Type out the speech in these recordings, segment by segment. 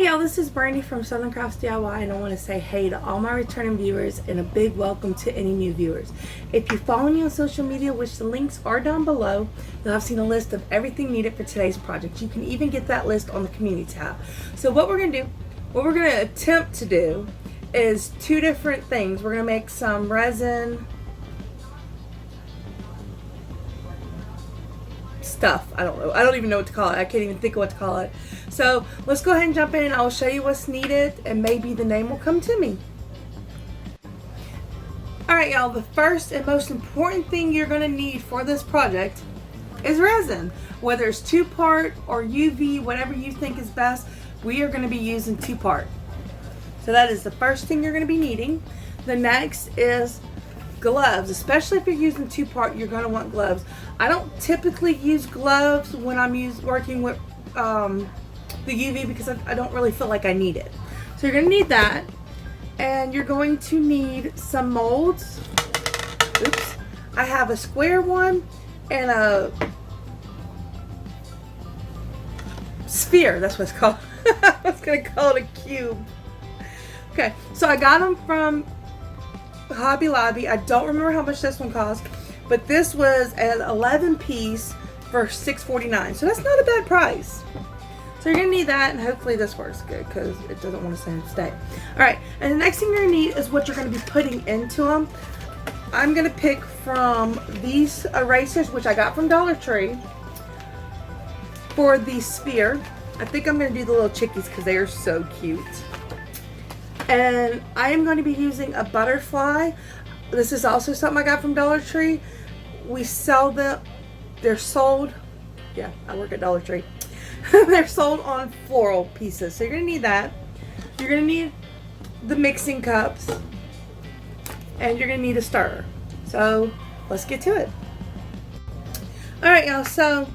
Hey y'all, this is Brandy from Southern Crafts DIY, and I want to say hey to all my returning viewers and a big welcome to any new viewers. If you follow me on social media, which the links are down below, you'll have seen a list of everything needed for today's project. You can even get that list on the community tab. So what we're going to attempt to do is two different things. We're going to make some resin stuff. I don't even know what to call it. I can't even think of what to call it. So let's go ahead and jump in. I will show you what's needed and maybe the name will come to me. Alright y'all, the first and most important thing you're going to need for this project is resin. Whether it's 2-part or UV, whatever you think is best, we are going to be using 2-part. So that is the first thing you're going to be needing. The next is gloves. Especially if you're using 2-part, you're going to want gloves. I don't typically use gloves when I'm working with the UV because I don't really feel like I need it. So you're going to need that, and you're going to need some molds. Oops. I have a square one and a sphere. That's what it's called. I was going to call it a cube. Okay, so I got them from Hobby Lobby. I don't remember how much this one cost, but this was an 11-piece for $6.49, so that's not a bad price. So you're gonna need that, and hopefully this works good because it doesn't want to stay. All right, and the next thing you're gonna need is what you're gonna be putting into them. I'm gonna pick from these erasers, which I got from Dollar Tree, for the sphere. I think I'm gonna do the little chickies because they are so cute. And I am going to be using a butterfly. This is also something I got from Dollar Tree. We sell them, they're sold, yeah, I work at Dollar Tree. They're sold on floral pieces. So you're going to need that. You're going to need the mixing cups. And you're going to need a stirrer. So let's get to it. Alright y'all, so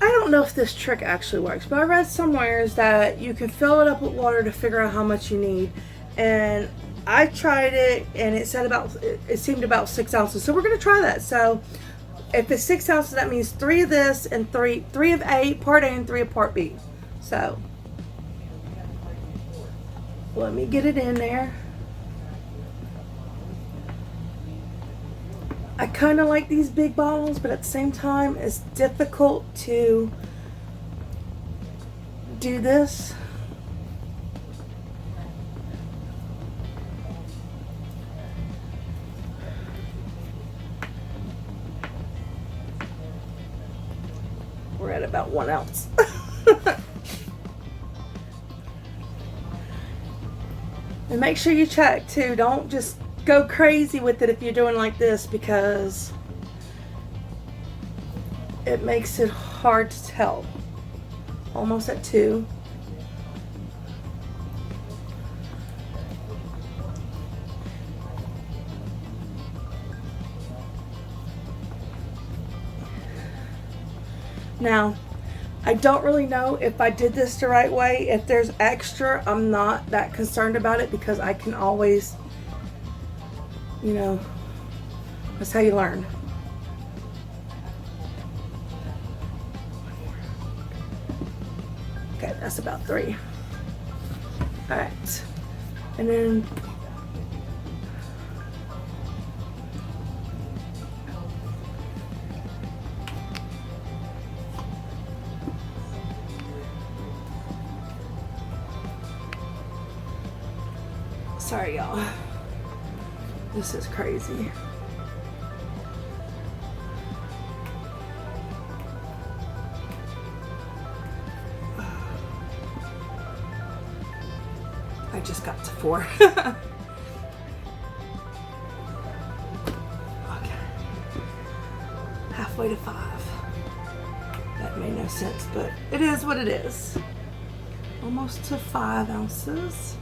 I don't know if this trick actually works, but I read somewhere that you can fill it up with water to figure out how much you need, and I tried it and it seemed about 6 ounces. So we're going to try that. So if it's 6 ounces, that means 3 of this and 3 of A, part A, and 3 of part B. So let me get it in there. I kind of like these big bottles, but at the same time, it's difficult to do this. We're at about 1 ounce. And make sure you check too. Don't just go crazy with it if you're doing like this, because it makes it hard to tell. Almost at 2. Now, I don't really know if I did this the right way. If there's extra, I'm not that concerned about it because I can always, you know, that's how you learn. Okay, that's about 3. All right, and then sorry y'all, this is crazy. I just got to 4. Okay. Halfway to 5. That made no sense, but it is what it is. Almost to 5 ounces.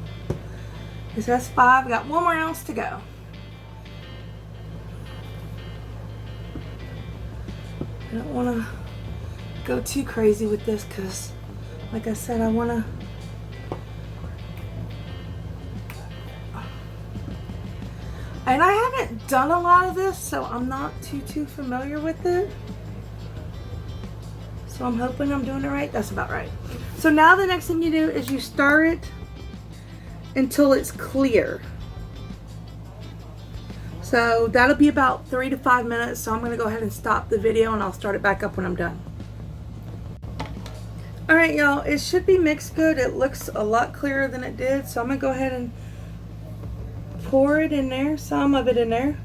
It says 5. Got 1 more ounce to go. I don't want to go too crazy with this because, like I said, I want to. And I haven't done a lot of this, so I'm not too familiar with it. So I'm hoping I'm doing it right. That's about right. So now the next thing you do is you stir it until it's clear. So that'll be about 3 to 5 minutes. So I'm going to go ahead and stop the video and I'll start it back up when I'm done. Alright y'all, it should be mixed good. It looks a lot clearer than it did. So I'm going to go ahead and pour it in there, some of it in there.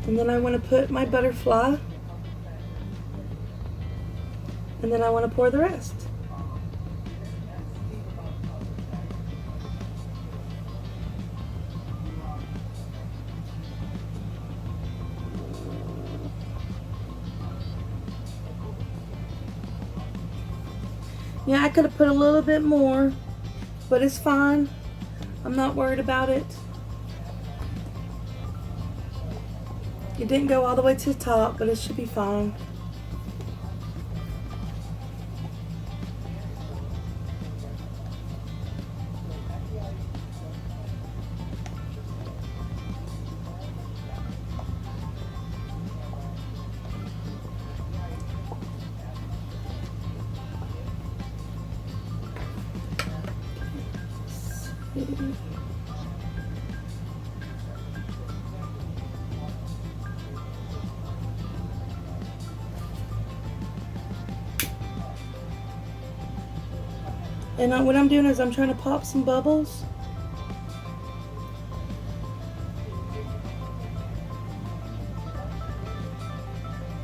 And then I want to put my butterfly. And then I want to pour the rest. Yeah, I could have put a little bit more, but it's fine. I'm not worried about it. It didn't go all the way to the top, but it should be fine. And what I'm doing is I'm trying to pop some bubbles.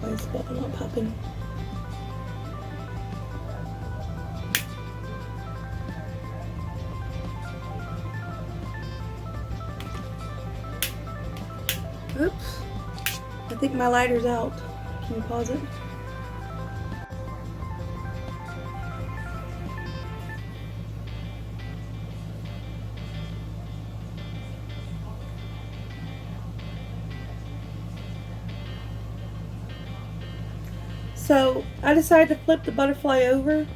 Why is the bubble not popping? Oops. I think my lighter's out. Can you pause it? So I decided to flip the butterfly over.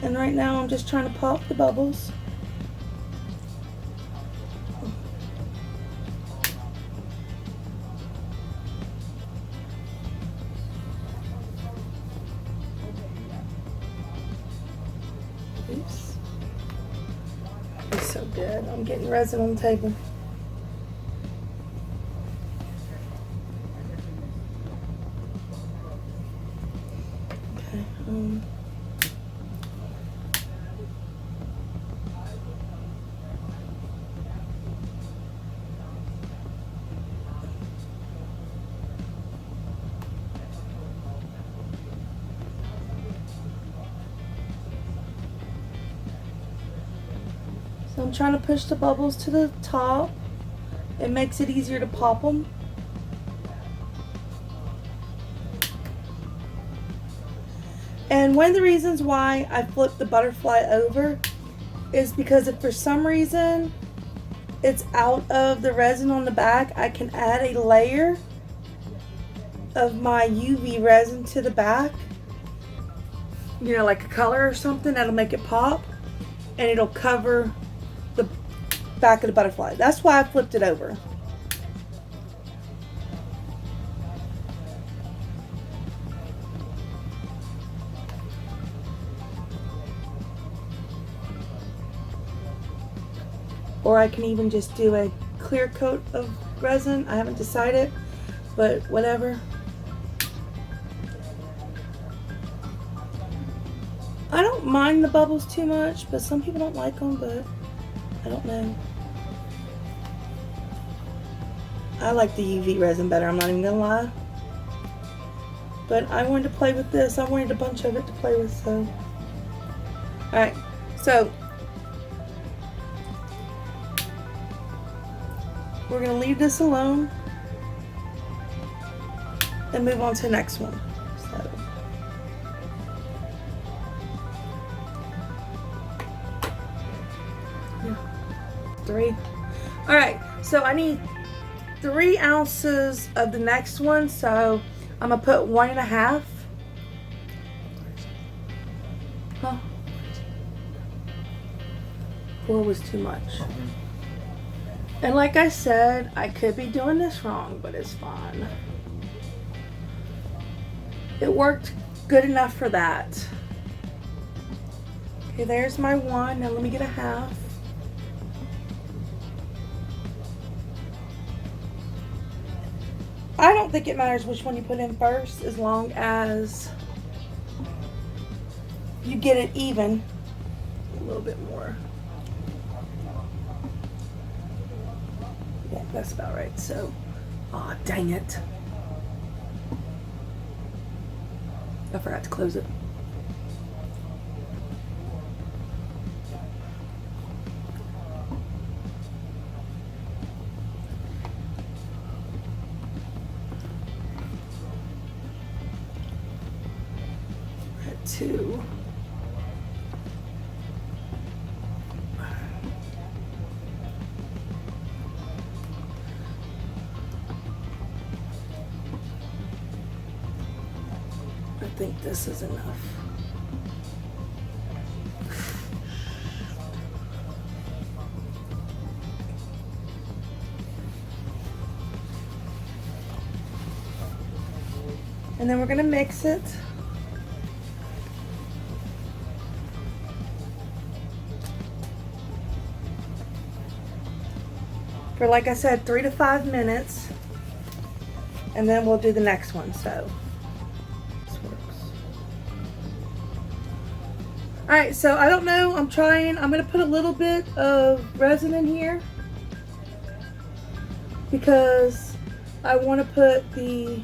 And right now I'm just trying to pop the bubbles. Oops. It's so dead. I'm getting resin on the table. So I'm trying to push the bubbles to the top. It makes it easier to pop them. And one of the reasons why I flipped the butterfly over is because if for some reason it's out of the resin on the back, I can add a layer of my UV resin to the back. You know, like a color or something that'll make it pop, and it'll cover the back of the butterfly. That's why I flipped it over. Or I can even just do a clear coat of resin. I haven't decided, but whatever. I don't mind the bubbles too much, but some people don't like them, but I don't know. I like the UV resin better, I'm not even gonna lie. But I wanted to play with this. I wanted a bunch of it to play with, so. Alright, so we're gonna leave this alone and move on to the next one. So. Yeah. 3. Alright, so I need 3 ounces of the next one, so I'm gonna put 1.5. Huh? 4 was too much. And like I said, I could be doing this wrong, but it's fine. It worked good enough for that. Okay, there's my 1. Now let me get a half. I don't think it matters which one you put in first, as long as you get it even. A little bit more. Yeah, that's about right. So, aw, dang it. I forgot to close it. We're at 2. I think this is enough. And then we're going to mix it. For, like I said, 3 to 5 minutes. And then we'll do the next one. So alright, so I don't know, I'm going to put a little bit of resin in here because I want to put the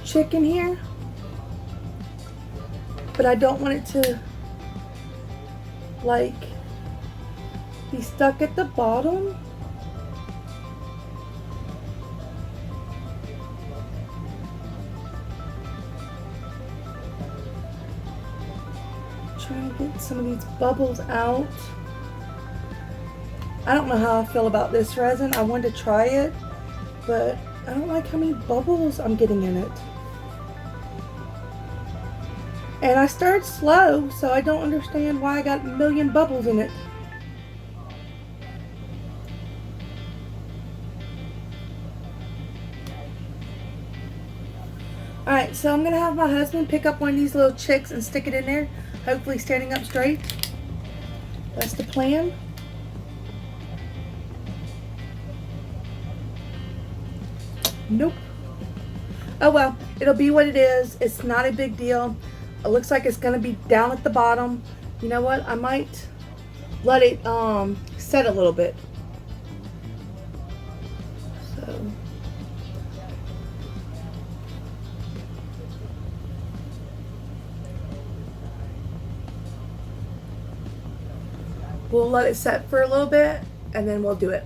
chicken here, but I don't want it to like be stuck at the bottom. Trying to get some of these bubbles out. I don't know how I feel about this resin. I wanted to try it, but I don't like how many bubbles I'm getting in it. And I started slow, so I don't understand why I got a million bubbles in it. Alright, so I'm going to have my husband pick up one of these little chicks and stick it in there. Hopefully standing up straight. That's the plan. Nope. Oh well, it'll be what it is. It's not a big deal. It looks like it's going to be down at the bottom. You know what? I might let it set a little bit. So we'll let it set for a little bit and then we'll do it.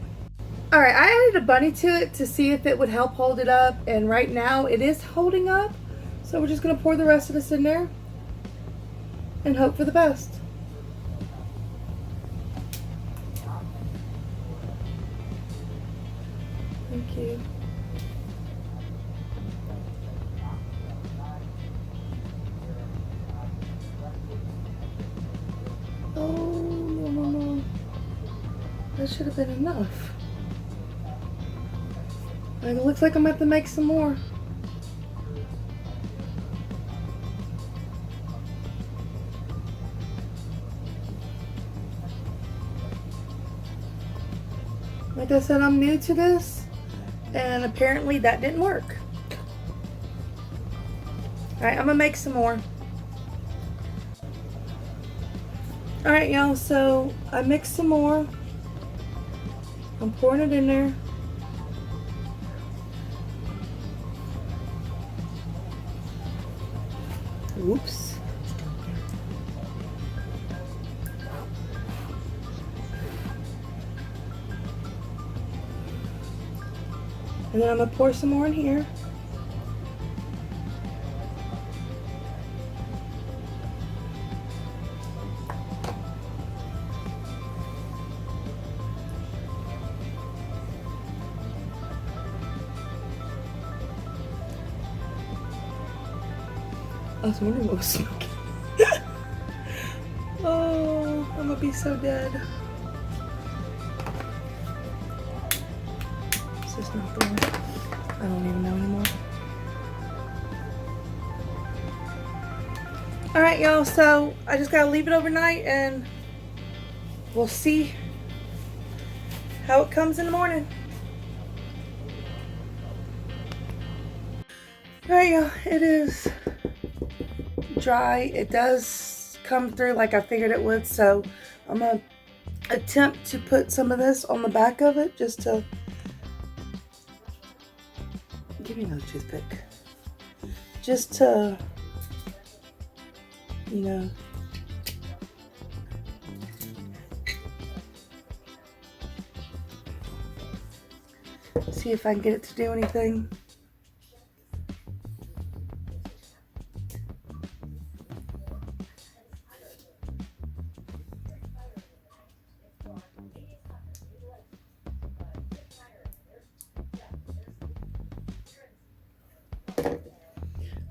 Alright, I added a bunny to it to see if it would help hold it up, and right now it is holding up. So we're just going to pour the rest of this in there and hope for the best. Thank you. Oh, no. That should have been enough. And it looks like I'm going to have to make some more. Like I said, I'm new to this, and apparently that didn't work. Alright, I'm going to make some more. Alright, y'all, so I mixed some more. I'm pouring it in there. Oops. And then I'm going to pour some more in here. I was wondering what was smoking. Oh. I'm gonna be so dead. Is this not the one? I don't even know anymore. Alright, y'all, so I just gotta leave it overnight and we'll see how it comes in the morning. Alright, y'all, it is dry. It does come through like I figured it would, so I'm gonna attempt to put some of this on the back of it just to give me another toothpick, just to, you know, see if I can get it to do anything.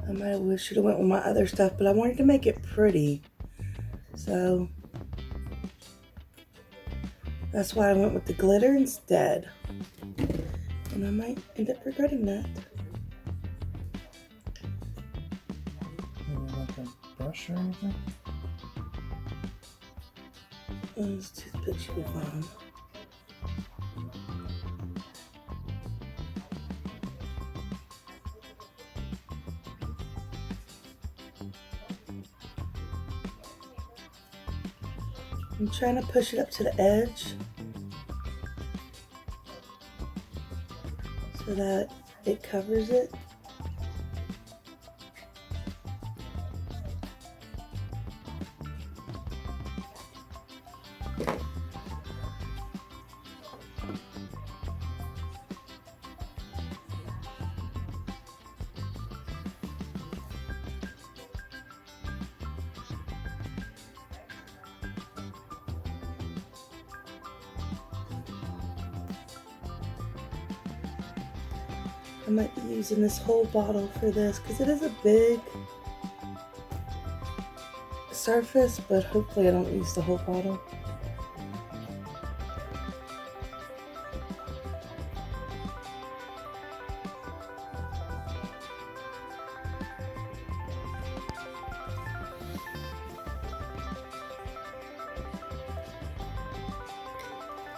I might have should have went with my other stuff, but I wanted to make it pretty, so that's why I went with the glitter instead, and I might end up regretting that. Maybe like a brush or anything? This toothpick should be fine. I'm trying to push it up to the edge so that it covers it. I might be using this whole bottle for this because it is a big surface, but hopefully I don't use the whole bottle.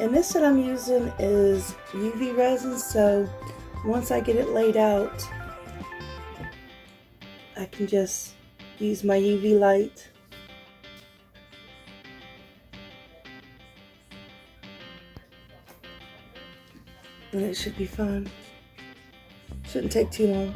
And this that I'm using is UV resin, so once I get it laid out, I can just use my UV light and it should be fun. Shouldn't take too long.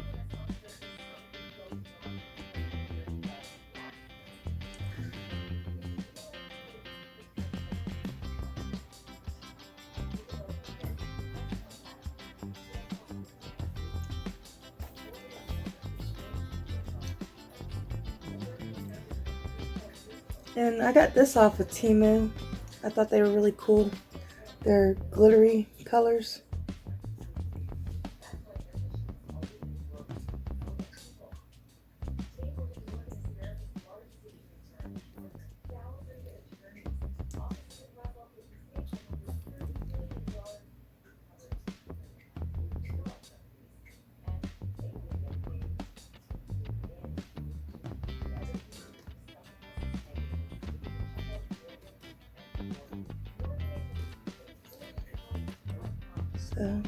And I got this off of Temu. I thought they were really cool. They're glittery colors. So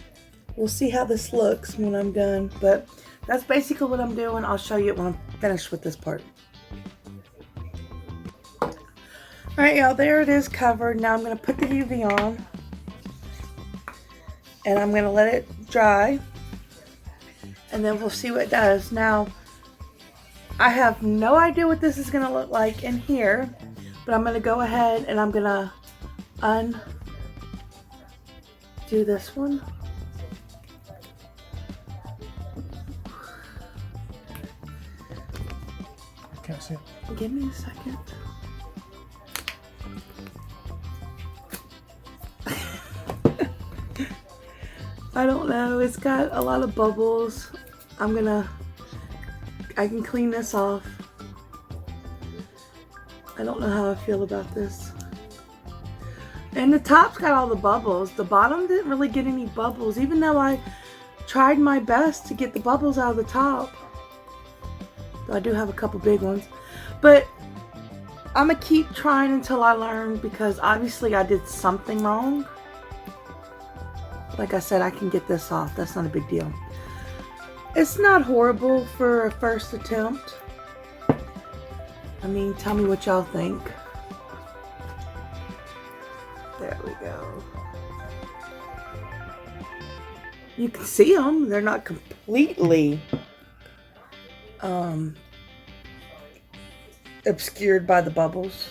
we'll see how this looks when I'm done, but that's basically what I'm doing. I'll show you it when I'm finished with this part. Alright, y'all, there it is covered. Now I'm going to put the UV on and I'm going to let it dry and then we'll see what it does. Now, I have no idea what this is going to look like in here, but I'm going to go ahead and I'm going to undo this one. I can't see it. Give me a second. I don't know. It's got a lot of bubbles. I can clean this off. I don't know how I feel about this. And the top's got all the bubbles. The bottom didn't really get any bubbles, even though I tried my best to get the bubbles out of the top. I do have a couple big ones. But I'm going to keep trying until I learn, because obviously I did something wrong. Like I said, I can get this off. That's not a big deal. It's not horrible for a first attempt. I mean, tell me what y'all think. There we go. You can see them. They're not completely obscured by the bubbles.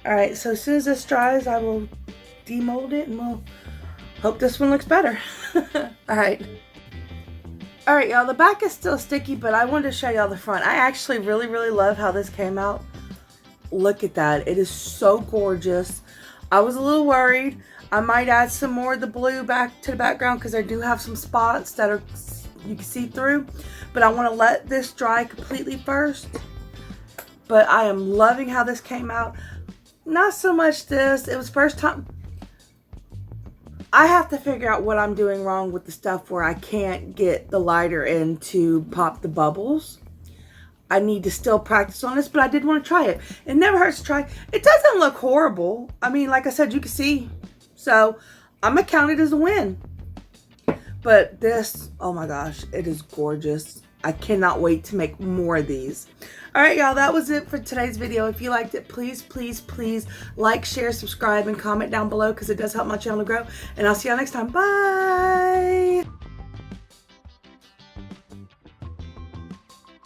Alright, so as soon as this dries, I will demold it and we'll hope this one looks better. Alright. Alright, y'all, the back is still sticky, but I wanted to show y'all the front. I actually really love how this came out. Look at that. It is so gorgeous. I was a little worried. I might add some more of the blue back to the background because I do have some spots that are you can see through. But I want to let this dry completely first. But I am loving how this came out. Not so much this. It was first time. I have to figure out what I'm doing wrong with the stuff where I can't get the lighter in to pop the bubbles. I need to still practice on this, but I did want to try it. It never hurts to try. It doesn't look horrible. I mean, like I said, you can see. So, I'm going to count it as a win. But this, oh my gosh, it is gorgeous. I cannot wait to make more of these. Alright, y'all, that was it for today's video. If you liked it, please like, share, subscribe, and comment down below because it does help my channel grow. And I'll see y'all next time. Bye!